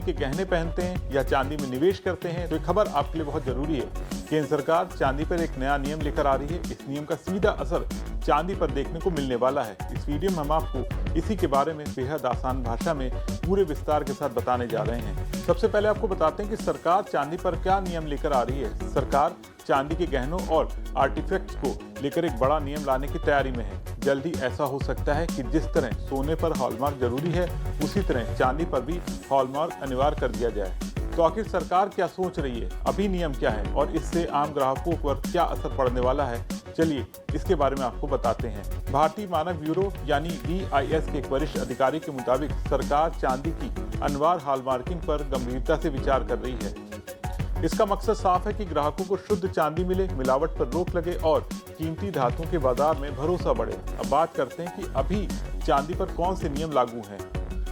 के गहने पहनते हैं या चांदी में निवेश करते हैं तो ये खबर आपके लिए बहुत जरूरी है। केंद्र सरकार चांदी पर एक नया नियम लेकर आ रही है। इस नियम का सीधा असर चांदी पर देखने को मिलने वाला है। इस वीडियो में हम आपको इसी के बारे में बेहद आसान भाषा में पूरे विस्तार के साथ बताने जा रहे हैं। सबसे पहले आपको बताते हैं कि सरकार चांदी पर क्या नियम लेकर आ रही है। सरकार चांदी के गहनों और आर्टिफैक्ट्स को लेकर एक बड़ा नियम लाने की तैयारी में है। जल्द ही ऐसा हो सकता है कि जिस तरह सोने पर हॉलमार्क जरूरी है, उसी तरह चांदी पर भी हॉलमार्क अनिवार्य कर दिया जाए। तो आखिर सरकार क्या सोच रही है, अभी नियम क्या है और इससे आम ग्राहकों पर क्या असर पड़ने वाला है, चलिए इसके बारे में आपको बताते हैं। भारतीय मानक ब्यूरो यानी BIS के एक वरिष्ठ अधिकारी के मुताबिक सरकार चांदी की अनिवार्य हॉलमार्किंग पर गंभीरता से विचार कर रही है। इसका मकसद साफ है कि ग्राहकों को शुद्ध चांदी मिले, मिलावट पर रोक लगे और कीमती धातुओं के बाजार में भरोसा बढ़े। अब बात करते हैं कि अभी चांदी पर कौन से नियम लागू हैं।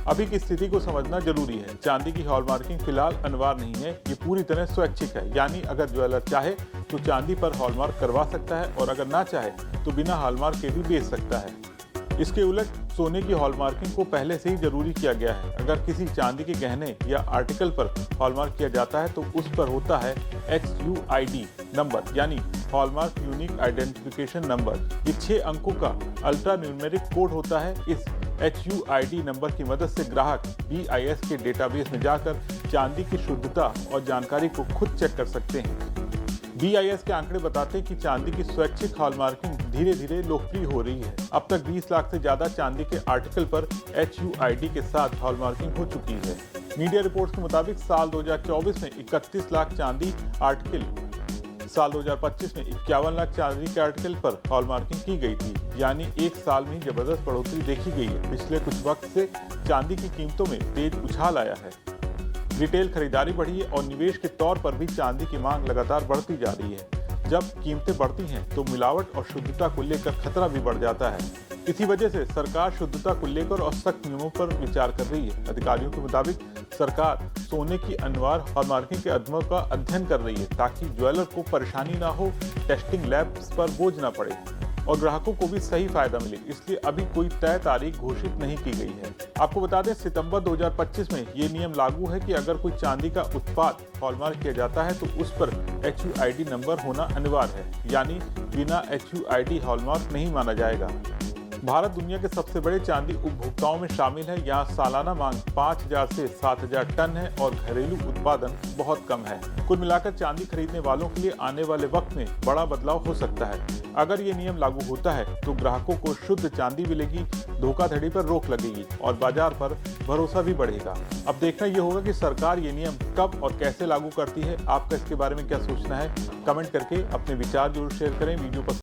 अभी की स्थिति को समझना जरूरी है। चांदी की हॉलमार्किंग फिलहाल अनिवार्य नहीं है, ये पूरी तरह स्वैच्छिक है। यानी अगर ज्वेलर चाहे तो चांदी पर हॉलमार्क करवा सकता है और अगर ना चाहे तो बिना हॉलमार्क के भी बेच सकता है। इसके उलट सोने की हॉलमार्किंग को पहले से ही जरूरी किया गया है। अगर किसी चांदी के गहने या आर्टिकल पर हॉलमार्क किया जाता है तो उस पर होता है HUID नंबर यानी हॉलमार्क यूनिक आइडेंटिफिकेशन नंबर। ये 6 अंकों का अल्ट्रा न्यूमेरिक कोड होता है। इस HUID नंबर की मदद से ग्राहक BIS के डेटाबेस में जाकर चांदी की शुद्धता और जानकारी को खुद चेक कर सकते हैं। BIS के आंकड़े बताते हैं कि चांदी की स्वैच्छिक हॉलमार्किंग धीरे धीरे लोकप्रिय हो रही है। अब तक 20 लाख से ज्यादा चांदी के आर्टिकल पर HUID के साथ हॉलमार्किंग हो चुकी है। मीडिया रिपोर्ट्स के मुताबिक साल 2024 में 31 लाख चांदी आर्टिकल, साल 2025 में 51 लाख चांदी के आर्टिकल पर हॉलमार्किंग की गई थी। यानी एक साल में जबरदस्त बढ़ोतरी देखी गई है। पिछले कुछ वक्त से चांदी की कीमतों में तेज उछाल आया है। रिटेल खरीदारी बढ़ी है और निवेश के तौर पर भी चांदी की मांग लगातार बढ़ती जा रही है। जब कीमतें बढ़ती हैं तो मिलावट और शुद्धता को लेकर खतरा भी बढ़ जाता है। इसी वजह से सरकार शुद्धता को लेकर और सख्त नियमों पर विचार कर रही है। अधिकारियों के मुताबिक सरकार सोने की अनिवार्य हॉलमार्किंग के कदमों का अध्ययन कर रही है ताकि ज्वेलर को परेशानी ना हो, टेस्टिंग लैब्स पर बोझ ना पड़े और ग्राहकों को भी सही फायदा मिले। इसलिए अभी कोई तय तारीख घोषित नहीं की गई है। आपको बता दें सितंबर 2025 में ये नियम लागू है कि अगर कोई चांदी का उत्पाद हॉलमार्क किया जाता है तो उस पर HUID नंबर होना अनिवार्य है। यानी बिना HUID हॉलमार्क नहीं माना जाएगा। भारत दुनिया के सबसे बड़े चांदी उपभोक्ताओं में शामिल है। यहाँ सालाना मांग 5000 से 7000 टन है और घरेलू उत्पादन बहुत कम है। कुल मिलाकर चांदी खरीदने वालों के लिए आने वाले वक्त में बड़ा बदलाव हो सकता है। अगर ये नियम लागू होता है तो ग्राहकों को शुद्ध चांदी मिलेगी, धोखाधड़ी पर रोक लगेगी और बाजार पर भरोसा भी बढ़ेगा। अब देखना ये होगा कि सरकार ये नियम कब और कैसे लागू करती है। आपका इसके बारे में क्या सोचना है, कमेंट करके अपने विचार जरूर शेयर करें। वीडियो पसंद